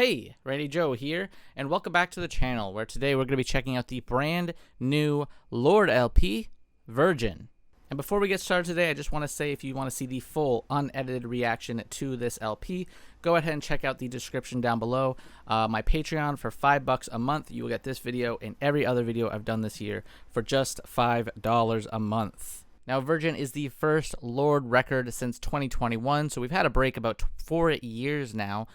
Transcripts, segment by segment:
Hey, Randy Joe here, and welcome back to the channel, where today we're going to be checking out the brand new Lorde LP, Virgin. And before we get started today, I just want to say if you want to see the full unedited reaction to this LP, go ahead and check out the description down below. My Patreon for $5 a month. You will get this video and every other video I've done this year for just $5 a month. Now, Virgin is the first Lorde record since 2021, so we've had a break about 4 years now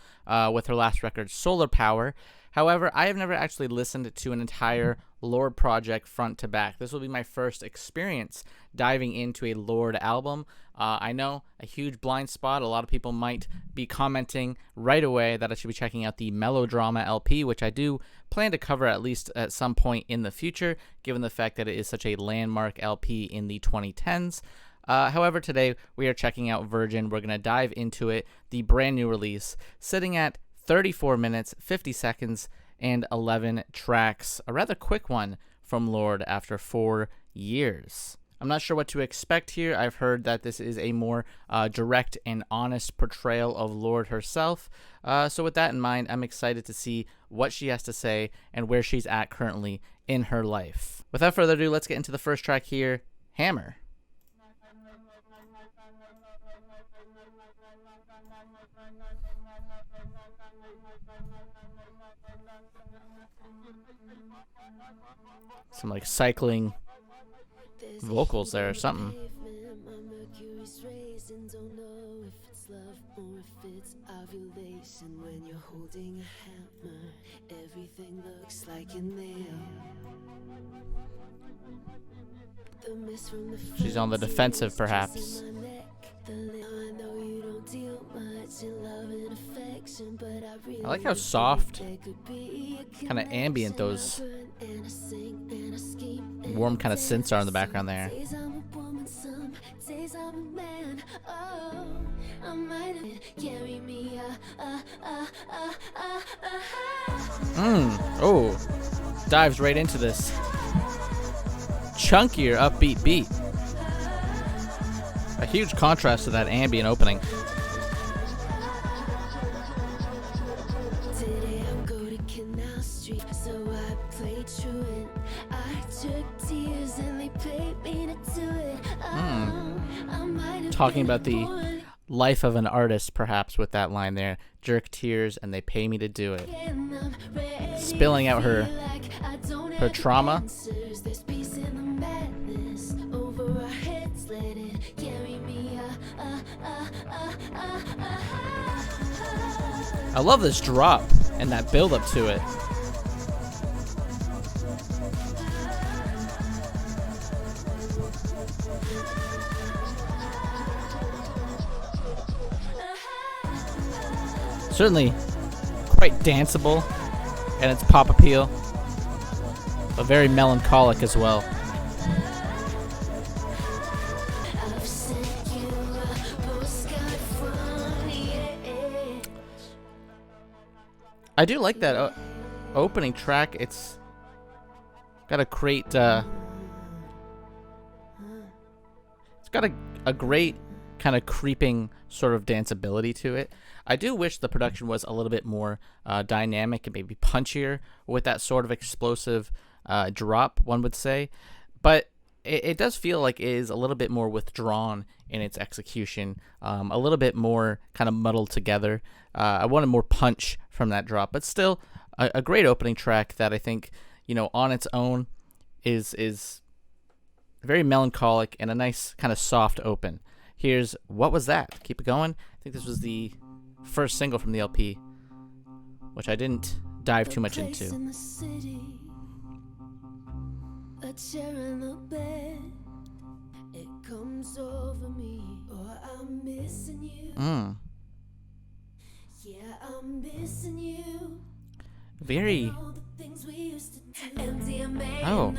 with her last record, Solar Power. However, I have never actually listened to an entire Lorde project front to back. This will be my first experience diving into a Lorde album. I know, a huge blind spot. A lot of people might be commenting right away that I should be checking out the Melodrama LP, which I do plan to cover at least at some point in the future, given the fact that it is such a landmark LP in the 2010s. However, today we are checking out Virgin. We're going to dive into it, the brand new release, sitting at 34 minutes, 50 seconds, and 11 tracks. A rather quick one from Lorde after 4 years. I'm not sure what to expect here. I've heard that this is a more direct and honest portrayal of Lorde herself. So with that in mind, I'm excited to see what she has to say and where she's at currently in her life. Without further ado, let's get into the first track here, Hammer. Some like cycling vocals there or something. She's on the defensive, perhaps. I like how soft, kind of ambient those warm kind of synths are in the background there. Oh, dives right into this chunkier, upbeat beat. A huge contrast to that ambient opening. Talking about the life of an artist, perhaps, with that line there. Jerk tears and they pay me to do it. Spilling out her trauma. I love this drop and that build up to it. Certainly quite danceable and its pop appeal, but very melancholic as well. I do like that opening track. It's got a great, it's got a great kind of creeping sort of danceability to it. I do wish the production was a little bit more dynamic and maybe punchier with that sort of explosive drop, one would say. But it does feel like it is a little bit more withdrawn in its execution, a little bit more kind of muddled together. I wanted more punch from that drop, but still a great opening track that I think, you know, on its own is very melancholic and a nice kind of soft open. Here's What Was That? Keep it going. I think this was the first single from the LP, which I didn't dive too much into. A chair in the bed, it comes over me, or I'm missing you. Yeah, I'm missing you. Very. Oh.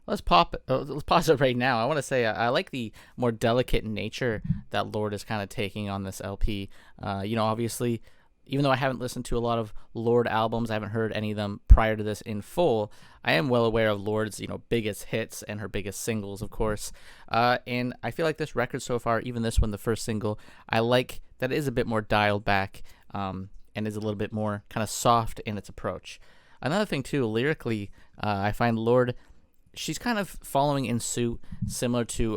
Let's pause it right now. I want to say I like the more delicate nature that Lorde is kind of taking on this LP. You know, obviously, even though I haven't listened to a lot of Lorde albums, I haven't heard any of them prior to this in full, I am well aware of Lorde's, you know, biggest hits and her biggest singles, of course. And I feel like this record so far, even this one, the first single, I like that it is a bit more dialed back and and is a little bit more kind of soft in its approach. Another thing too, lyrically, I find Lorde, she's kind of following in suit, similar to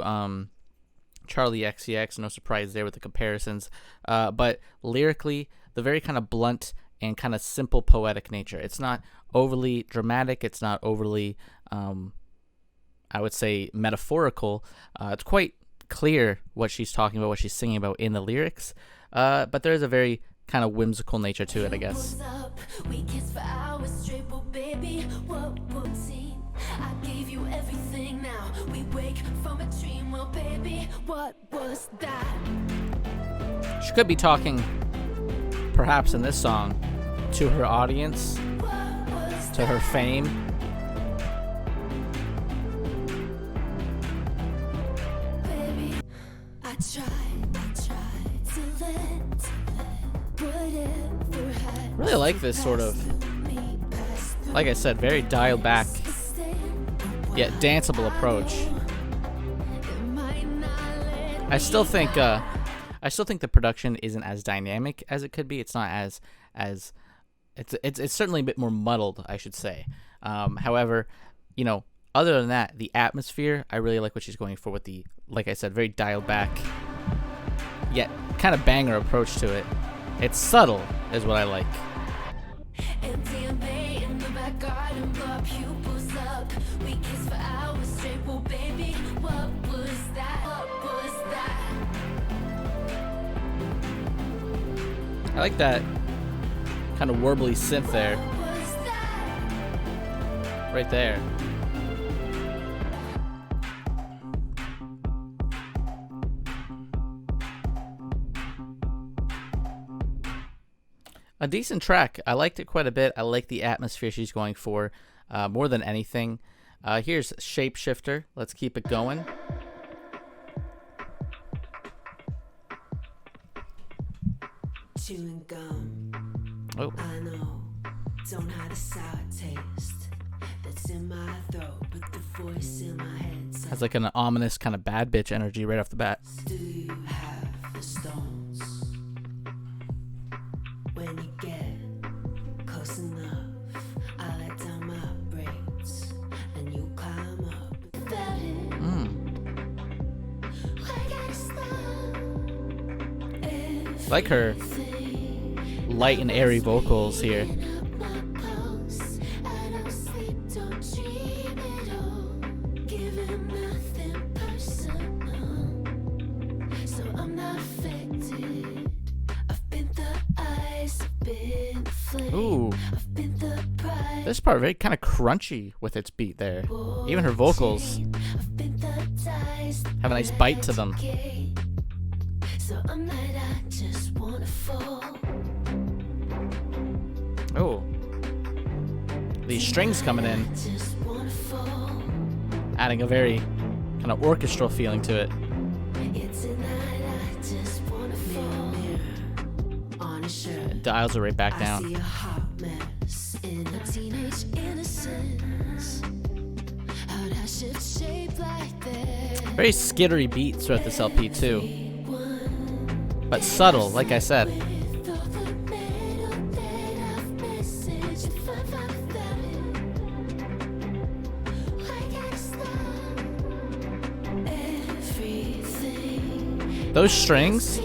Charlie XCX. No surprise there with the comparisons, but lyrically, the very kind of blunt and kind of simple poetic nature. It's not overly dramatic. It's not overly, I would say, metaphorical. It's quite clear what she's talking about, what she's singing about in the lyrics, but there is a very kind of whimsical nature to it, I guess. I gave you everything, now we wake from a dream. Well, baby, what was that? She could be talking, perhaps in this song, to her audience, to her fame. Baby, I tried to let whatever had. Really like this sort of, like I said, very dialed back yet danceable approach. I still think the production isn't as dynamic as it could be. It's not as it's certainly a bit more muddled, I should say. However, you know, other than that, the atmosphere, I really like what she's going for with the, like I said, very dialed back yet kind of banger approach to it. It's subtle is what I like. I like that kind of warbly synth there. Right there. A decent track. I liked it quite a bit. I like the atmosphere she's going for more than anything. Here's Shapeshifter. Let's keep it going. Chewing gum. Oh. I know. Don't hide a sour taste that's in my throat, but the voice in my head says, has like an ominous kind of bad bitch energy right off the bat. do you have the stones? When you get close enough, I let down my brakes and you climb up. Without it, I gotta stop. Like her light and airy vocals here. Ooh, this part very kind of crunchy with its beat there. Even her vocals have a nice bite to them. Oh, these strings coming in, adding a very kind of orchestral feeling to it. It dials it right back down. Very skittery beats throughout this LP too, but subtle, like I said. Those strings,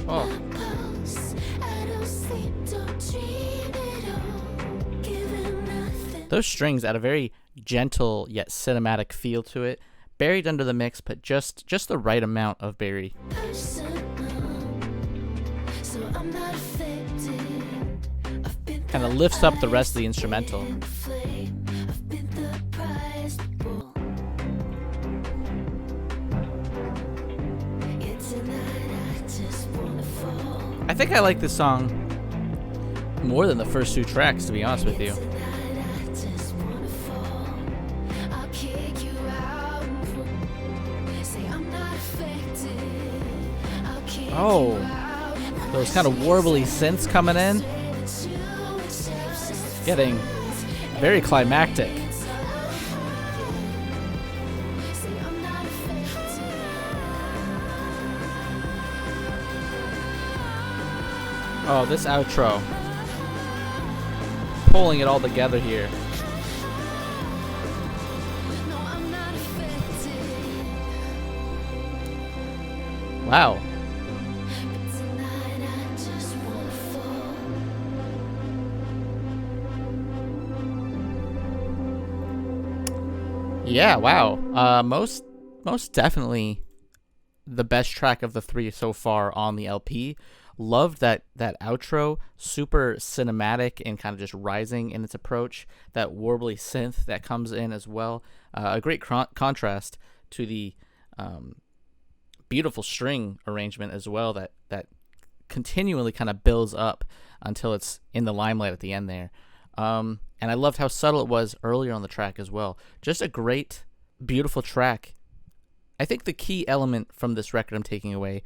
oh. Those strings add a very gentle yet cinematic feel to it, buried under the mix, but just the right amount of berry. Kind of lifts up the rest of the instrumental. I think I like this song more than the first two tracks, to be honest with you. Oh, those kind of warbly synths coming in. Getting very climactic. Oh, this outro. Pulling it all together here. No, I'm not affected. Wow. But tonight I just wanna fall. Yeah, wow. Most definitely the best track of the three so far on the LP. Loved that outro, super cinematic and kind of just rising in its approach. That warbly synth that comes in as well. A great contrast to the beautiful string arrangement as well. That continually kind of builds up until it's in the limelight at the end there. And I loved how subtle it was earlier on the track as well. Just a great, beautiful track. I think the key element from this record I'm taking away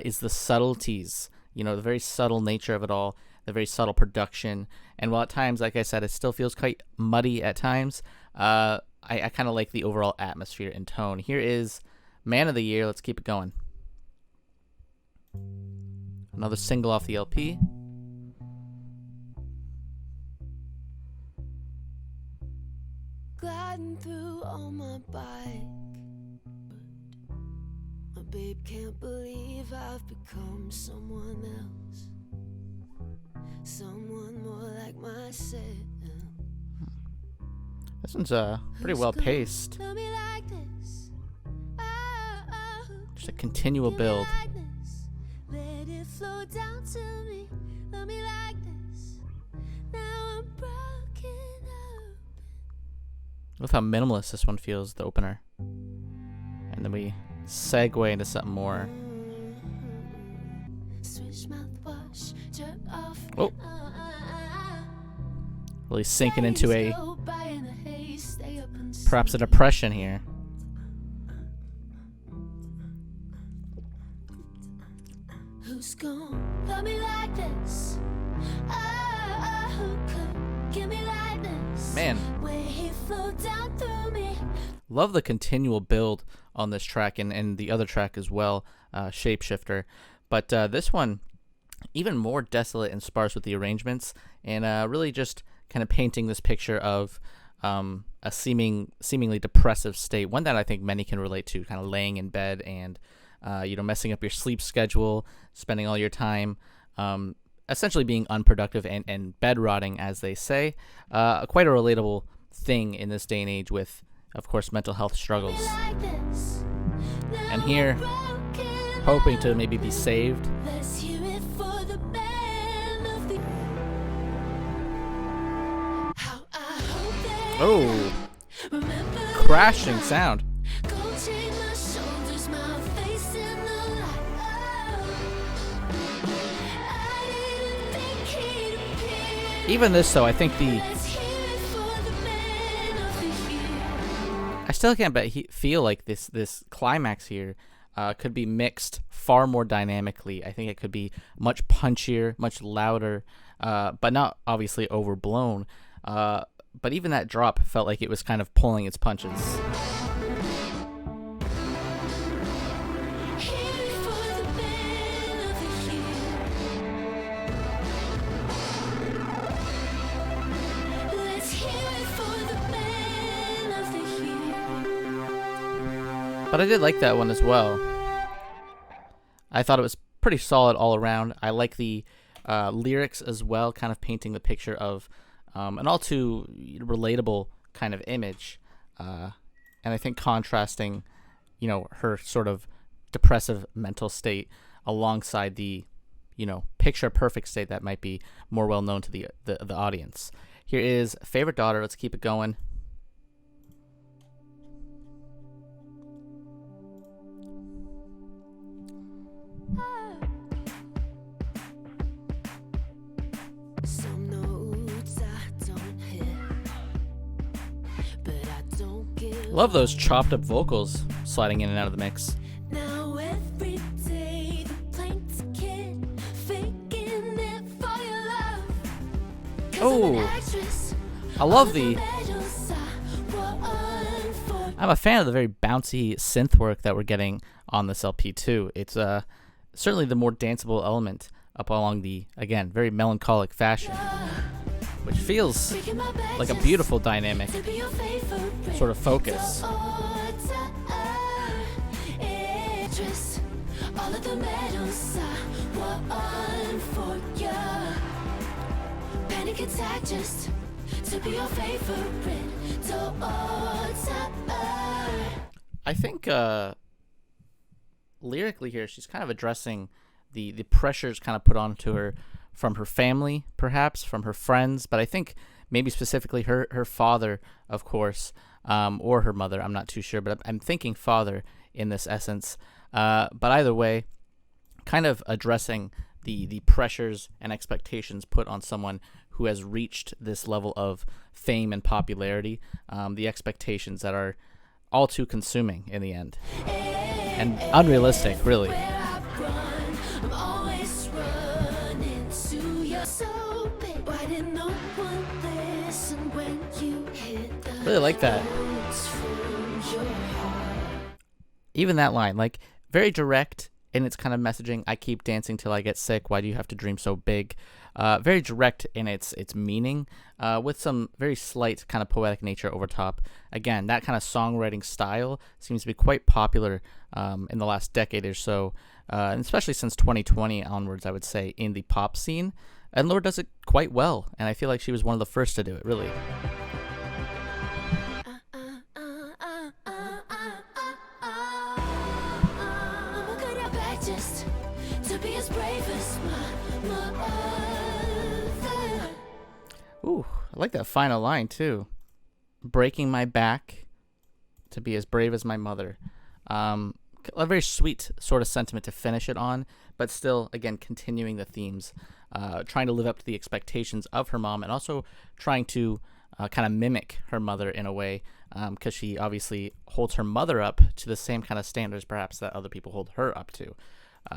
is the subtleties. You know, the very subtle nature of it all, the very subtle production. And while at times, like I said, it still feels quite muddy at times, I kind of like the overall atmosphere and tone. Here is Man of the Year. Let's keep it going. Another single off the LP. Gliding through on my bike. My babe can't believe I've become someone else. Someone more like myself. This one's pretty well paced. Love me like this. Oh, Just a continual build. like this. Let it flow down to me. Love me like this. Now I'm broken up. Love how minimalist this one feels, the opener. And then we segue into something more. Switch mouthwash, jerk off. Oh. Really sinking into a perhaps a depression here. Who's gonna love me like this? Oh, who could give me like this? Man, Where he flowed down through me. love the continual build on this track and the other track as well, Shapeshifter. But this one, even more desolate and sparse with the arrangements, and really just kind of painting this picture of a seemingly depressive state, one that I think many can relate to, kind of laying in bed and messing up your sleep schedule, spending all your time essentially being unproductive and bed rotting, as they say. Quite a relatable thing in this day and age with, of course, mental health struggles. Like this. And here, hoping to maybe be saved. Let's hear it for the man of the. How I hope they Oh, remember crashing sound. Go change my shoulders, my face in the light. I didn't think he'd appear. Even this, though, I think Let's hear it for the man of the year. I still can't feel like this climax here could be mixed far more dynamically. I think it could be much punchier, much louder, but not obviously overblown. But even that drop felt like it was kind of pulling its punches. Hear it for the man of the year. Let's hear it for the man of the year. But I did like that one as well. I thought it was pretty solid all around. I like the lyrics as well, kind of painting the picture of an all too relatable kind of image. And I think contrasting, her sort of depressive mental state alongside the, picture perfect state that might be more well known to the audience. Here is Favorite Daughter. Let's keep it going. Some notes I don't hit, but I don't give. Love those chopped up vocals sliding in and out of the mix. Now every day the plank's kid faking it for your love. 'Cause I'm an Oh. actress, I love all the medals I won for. I'm a fan of the very bouncy synth work that we're getting on this LP too. It's certainly the more danceable element up along the, again, very melancholic fashion, which feels like a beautiful dynamic sort of focus. All of the medals I won for ya. Panic attack just to be your favorite daughter. I think lyrically here, she's kind of addressing the pressures kind of put onto her from her family, perhaps from her friends, but I think maybe specifically her father, of course, or her mother. I'm not too sure, but I'm thinking father in this essence. But either way, kind of addressing the pressures and expectations put on someone who has reached this level of fame and popularity, the expectations that are all too consuming in the end and unrealistic, really. Really like that. Even that line, like, very direct in its kind of messaging. I keep dancing till I get sick. Why do you have to dream so big? Very direct in its meaning, with some very slight kind of poetic nature over top. Again, that kind of songwriting style seems to be quite popular in the last decade or so, and especially since 2020 onwards, I would say, in the pop scene. And Lorde does it quite well, and I feel like she was one of the first to do it, really. Ooh, I like that final line too. Breaking my back to be as brave as my mother. A very sweet sort of sentiment to finish it on, but still, again, continuing the themes, trying to live up to the expectations of her mom, and also trying to kind of mimic her mother in a way, because she obviously holds her mother up to the same kind of standards, perhaps, that other people hold her up to,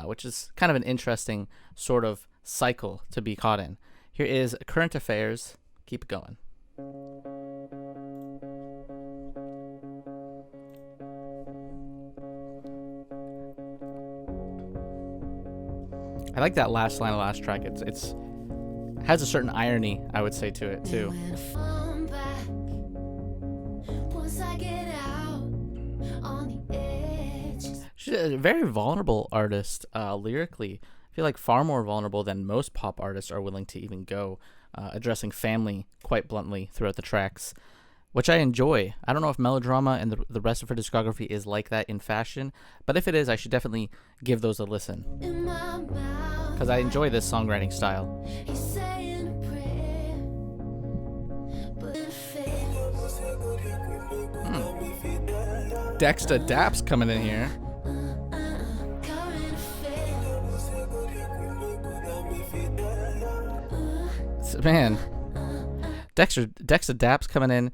which is kind of an interesting sort of cycle to be caught in. Here is Current Affairs. Keep it going. I like that last line of the last track. It's has a certain irony, I would say, to it too. She's a very vulnerable artist, lyrically. I feel like far more vulnerable than most pop artists are willing to even go, addressing family quite bluntly throughout the tracks, which I enjoy. I don't know if Melodrama and the rest of her discography is like that in fashion, but if it is, I should definitely give those a listen, because I enjoy this songwriting style. Dexta Daps coming in here. Man, Dexta Daps coming in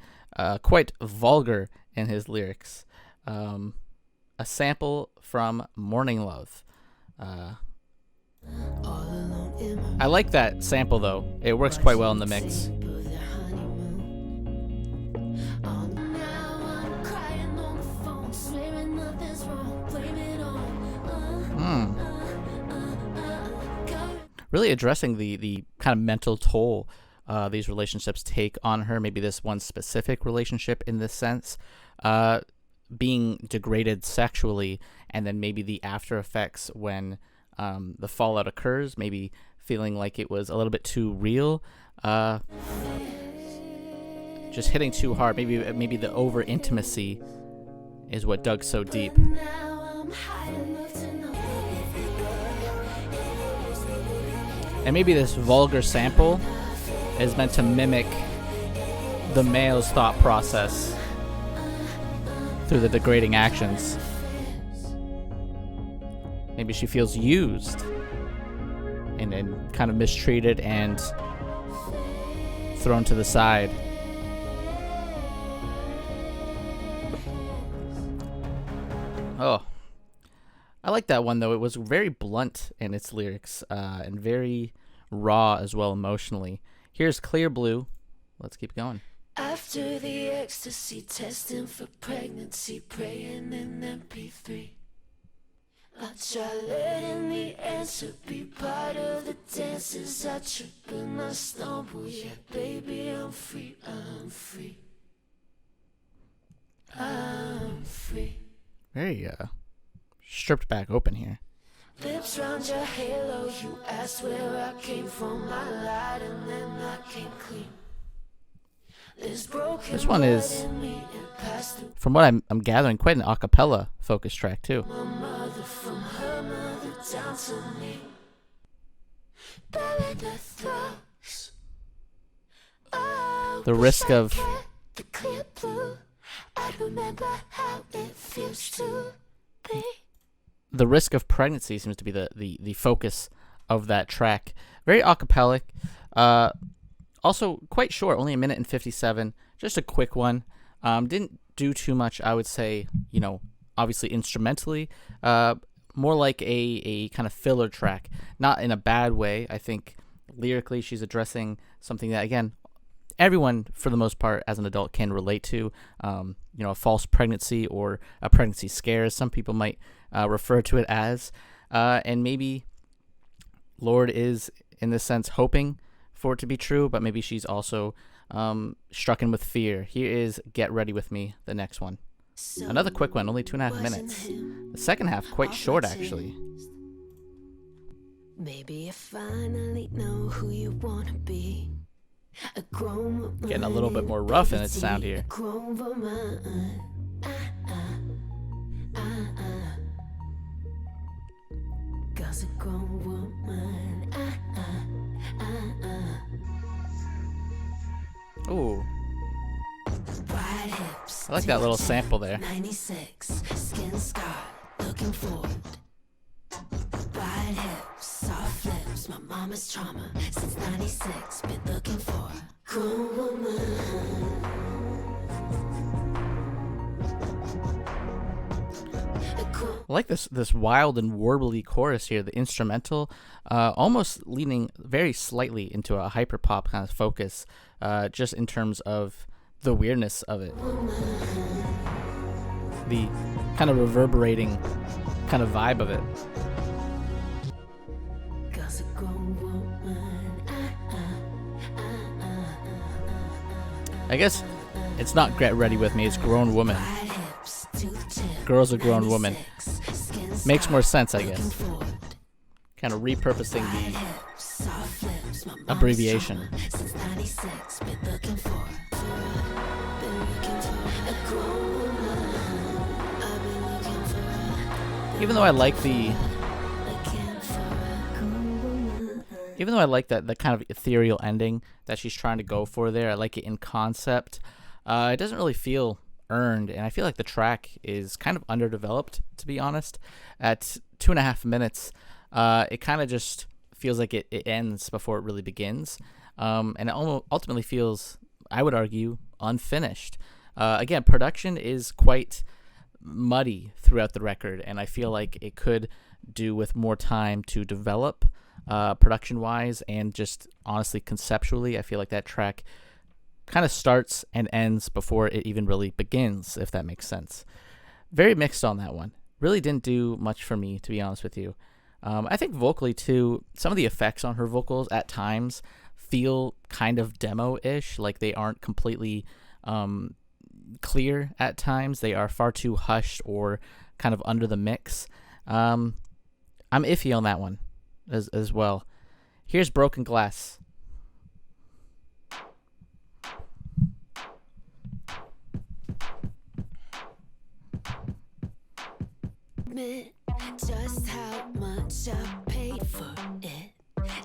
quite vulgar in his lyrics. A sample from Morning Love. I like that sample, though. It works quite well in the mix. Really addressing the kind of mental toll these relationships take on her. Maybe this one specific relationship in this sense, being degraded sexually, and then maybe the after effects when the fallout occurs, maybe feeling like it was a little bit too real, just hitting too hard. Maybe the over intimacy is what dug so deep. And maybe this vulgar sample is meant to mimic the male's thought process through the degrading actions. Maybe she feels used and kind of mistreated and thrown to the side. Oh, I like that one, though. It was very blunt in its lyrics, and very raw as well emotionally. Here's Clear Blue. Let's keep going. After the ecstasy, testing for pregnancy, praying in MP3. I try letting the answer be part of the dances. I trip and I stumble, yeah, baby, I'm free, I'm free. I'm free. Very stripped back open here. Lips round your halo, you asked where I came from. I lied and then I came clean. This one is, from what I'm gathering, quite an a cappella focused track too. My mother from her mother down to me. Bury the throats. Oh, The risk of the clear blue. I remember how it feels to be. the risk of pregnancy seems to be the focus of that track. Very a cappellic. Also quite short, only 1 minute and 57. Just a quick one. Didn't do too much, I would say, you know, obviously instrumentally. More like a kind of filler track. Not in a bad way. I think lyrically she's addressing something that, again, everyone, for the most part, as an adult can relate to. You know, a false pregnancy or a pregnancy scare, as some people might refer to it as. And maybe Lorde is, in this sense, hoping for it to be true, but maybe she's also strucken with fear. Here is Get Ready With Me, the next one. Another quick one, only 2.5 minutes. The second half, quite short, actually. Maybe you finally know who you wanna be. A grown woman. Getting a little bit more rough in its sound here. A grown woman. Cause a grown woman. Ooh, Wide hips. I like that little sample there. 96, skin scar, looking forward. Wide hips, soft lips, my mama's trauma. Since 96, been looking for a grown woman. I like this wild and warbly chorus here, the instrumental, almost leaning very slightly into a hyperpop kind of focus, just in terms of the weirdness of it. The kind of reverberating kind of vibe of it. Cause a grown woman. I guess it's not Get Ready With Me, it's Grown Woman. Wide hips, tooth tip, Girl's a grown woman. 96, skin Makes scar, more sense, I looking guess. forward. Kind of repurposing Wide the hips, soft lips, my mama's abbreviation. trauma. Since 96, been looking for a grown woman. I've been looking for Even though I like the looking for a grown woman. Even though I like that the kind of ethereal ending that she's trying to go for there, I like it in concept. It doesn't really feel earned, and I feel like the track is kind of underdeveloped, to be honest. At 2.5 minutes, it kind of just feels like it ends before it really begins, and it ultimately feels, I would argue, unfinished. Again, production is quite muddy throughout the record, and I feel like it could do with more time to develop production-wise, and just honestly conceptually. I feel like that track kind of starts and ends before it even really begins, if that makes sense. Very mixed on that one. Really didn't do much for me, to be honest with you. I think vocally too, some of the effects on her vocals at times feel kind of demo-ish, like they aren't completely clear at times. They are far too hushed or kind of under the mix. I'm iffy on that one as well. Here's Broken Glass. Admit just how much I paid for it.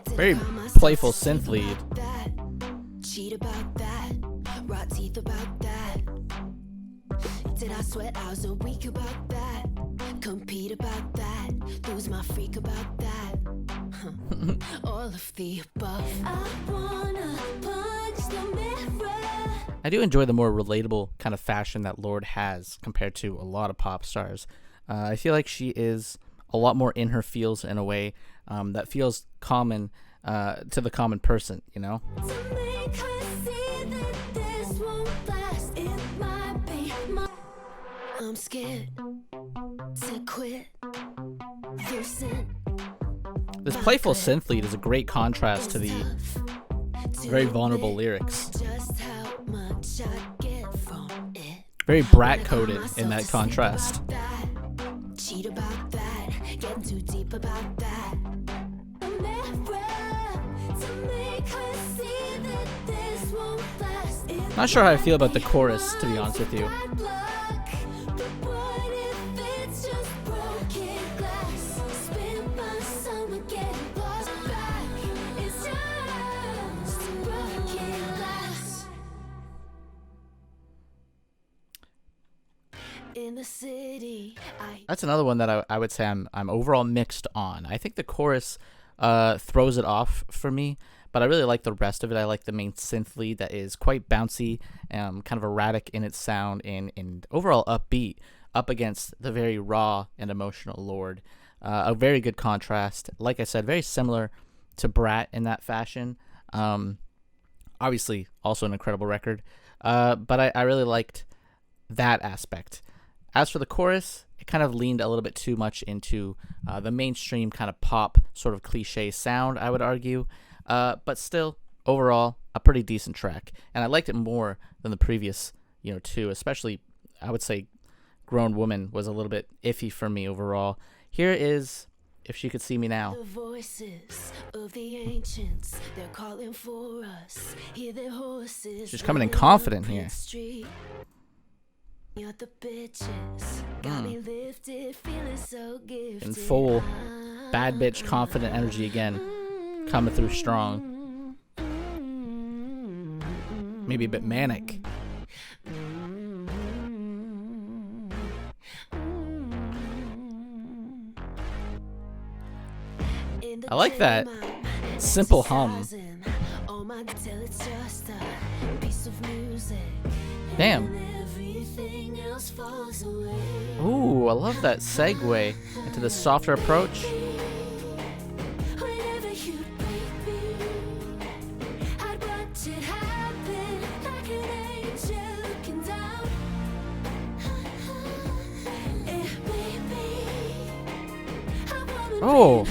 Did I Very buy myself playful a sleep synth lead. about that? Cheat about that, rot teeth about that. Did I sweat hours a week about that? Compete about that, lose my freak about that. All of the above. I wanna punch the mirror. I do enjoy the more relatable kind of fashion that Lorde has compared to a lot of pop stars. I feel like she is a lot more in her feels in a way that feels common to the common person, you know? To make her see that this won't last, it might be my. I'm scared to quit. loosen. This playful synth lead is a great contrast to the very vulnerable lyrics. Just how much I get from it. Very brat coded in that contrast. Cheat about that, getting too deep about that. A mirror to make her see that this won't last. Not sure how I feel about the chorus, to be honest with you. In the city, That's another one that I would say I'm overall mixed on. I think the chorus throws it off for me, but I really like the rest of it. I like the main synth lead that is quite bouncy, kind of erratic in its sound, and overall upbeat, up against the very raw and emotional Lorde. A very good contrast. Like I said, very similar to Brat in that fashion. Obviously, also an incredible record, but I really liked that aspect. As for the chorus, it kind of leaned a little bit too much into the mainstream kind of pop sort of cliche sound, I would argue. But still, overall, a pretty decent track. And I liked it more than the previous, two, especially, I would say, Grown Woman was a little bit iffy for me overall. Here is If She Could See Me Now. the voices of the ancients, they're calling for us. Hear their horses. She's coming in running confident up here. Prince Street. You're the bitches, got me lifted, feeling so gifted. In full bad bitch confident energy again, coming through strong. Maybe a bit manic. I like that simple hum. Damn. Ooh, I love that segue into the softer approach. Oh,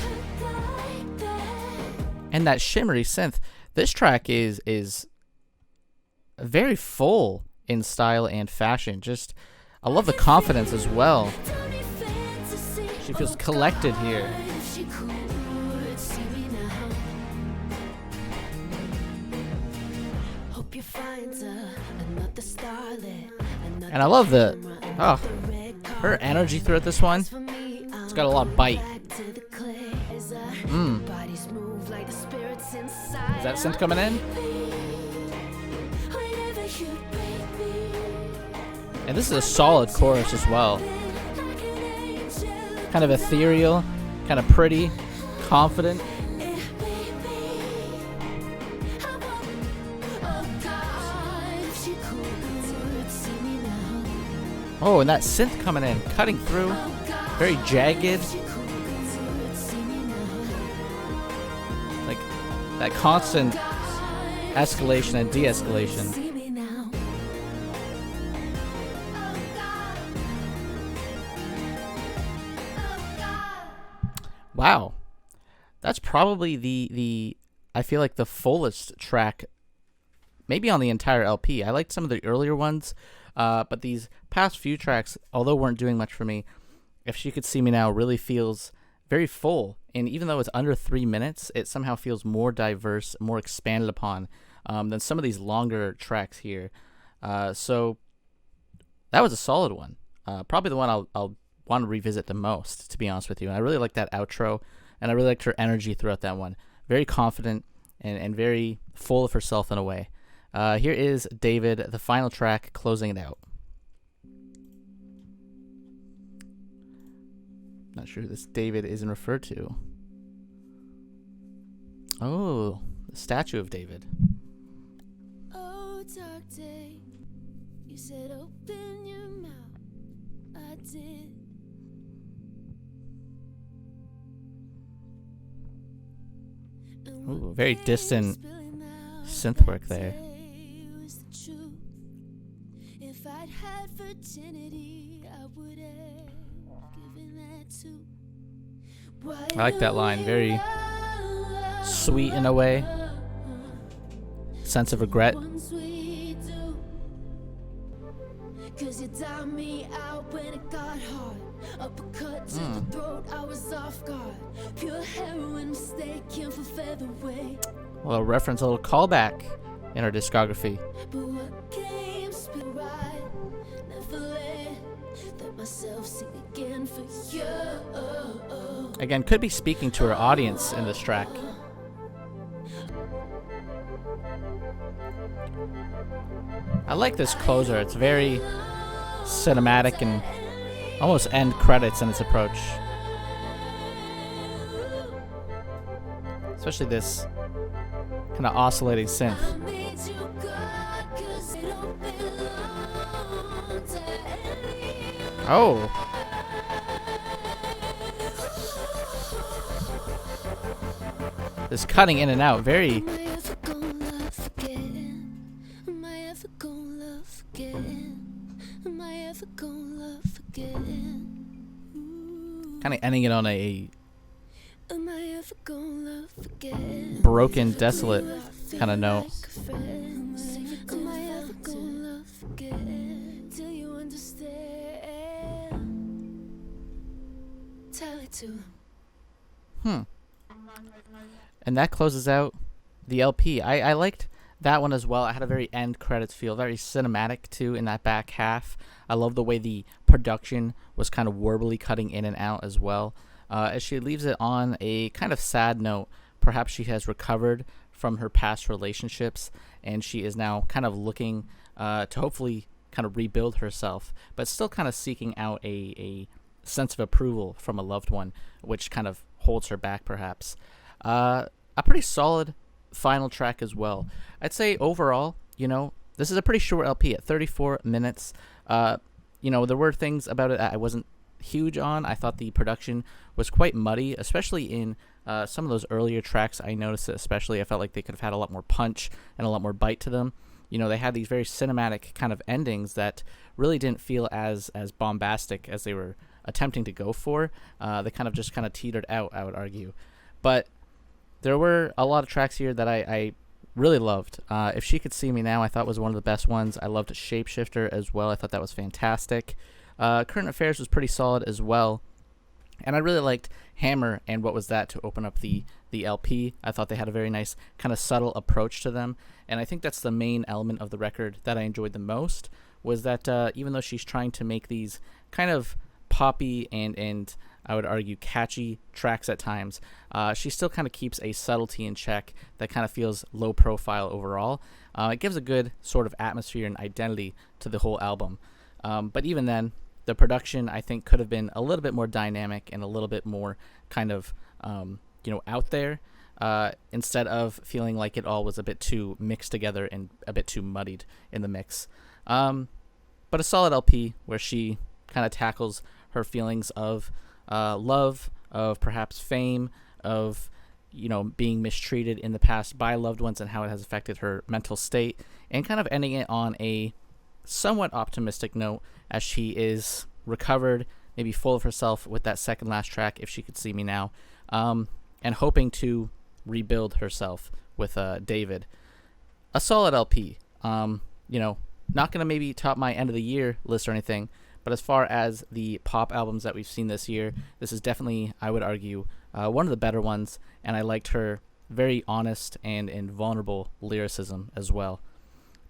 and that shimmery synth. This track is very full in style and fashion. Just, I love the confidence as well. She feels collected here. And I love her energy throughout this one. It's got a lot of bite. Is that synth coming in? And this is a solid chorus as well. Kind of ethereal, kind of pretty, confident. Oh, and that synth coming in, cutting through, very jagged. Like that constant escalation and de-escalation. Wow, that's probably the I feel like the fullest track, maybe on the entire LP. I liked some of the earlier ones, but these past few tracks, although weren't doing much for me, If She Could See Me Now really feels very full. And even though it's under 3 minutes, it somehow feels more diverse, more expanded upon than some of these longer tracks here. So that was a solid one. Probably the one I'll want to revisit the most, to be honest with you. And I really like that outro, and I really liked her energy throughout that one. Very confident and very full of herself in a way. Here is David, the final track, closing it out. Not sure who this David isn't referred to. Oh, the statue of David. Oh, dark day, you said open your mouth. I did. Ooh, very distant synth work there. If I'd had virginity, I would have given that too. I like that line. Very sweet in a way. Sense of regret. Cause you dialed me out when it got hard. Uppercut to the throat, I was off guard. Pure heroin mistaken for featherweight. A little reference, a little callback in her discography. But what came spit right, never let myself sing again for you. Again, could be speaking to her audience in this track. I like this closer. It's very cinematic and almost end credits in its approach. Especially this kind of oscillating synth. Oh. This cutting in and out, very kind of ending it on a broken, desolate kind of note. And that closes out the LP. I liked that one as well. I had a very end credits feel, very cinematic too in that back half. I love the way the production was kind of warbly cutting in and out as well. As she leaves it on a kind of sad note, perhaps she has recovered from her past relationships and she is now kind of looking to hopefully kind of rebuild herself, but still kind of seeking out a sense of approval from a loved one, which kind of holds her back perhaps. A pretty solid final track as well. I'd say overall, you know, this is a pretty short LP at 34 minutes. You know, there were things about it I wasn't huge on. I thought the production was quite muddy, especially in some of those earlier tracks. I noticed it especially. I felt like they could have had a lot more punch and a lot more bite to them. You know, they had these very cinematic kind of endings that really didn't feel as bombastic as they were attempting to go for. They kind of teetered out, I would argue. But there were a lot of tracks here that I really loved. If She Could See Me Now, I thought was one of the best ones. I loved Shapeshifter as well. I thought that was fantastic. Current Affairs was pretty solid as well. And I really liked Hammer and What Was That to open up the LP. I thought they had a very nice kind of subtle approach to them. And I think that's the main element of the record that I enjoyed the most, was that even though she's trying to make these kind of poppy and I would argue catchy tracks at times, she still kind of keeps a subtlety in check that kind of feels low profile overall. It gives a good sort of atmosphere and identity to the whole album. But even then, the production I think could have been a little bit more dynamic and a little bit more kind of out there, instead of feeling like it all was a bit too mixed together and a bit too muddied in the mix. But a solid LP where she kind of tackles her feelings of love, of perhaps fame, of being mistreated in the past by loved ones and how it has affected her mental state, and kind of ending it on a somewhat optimistic note as she is recovered, maybe full of herself with that second last track, If She Could See Me Now, and hoping to rebuild herself with David. A solid LP. Not going to maybe top my end of the year list or anything, but as far as the pop albums that we've seen this year, this is definitely, I would argue, one of the better ones, and I liked her very honest and vulnerable lyricism as well.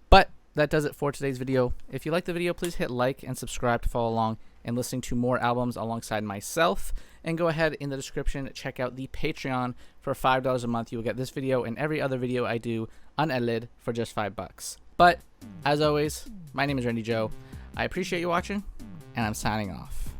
But that does it for today's video. If you liked the video, please hit like and subscribe to follow along and listening to more albums alongside myself. And go ahead in the description, check out the Patreon for $5 a month. You will get this video and every other video I do unedited for just $5. But as always, my name is Randy Joe. I appreciate you watching, and I'm signing off.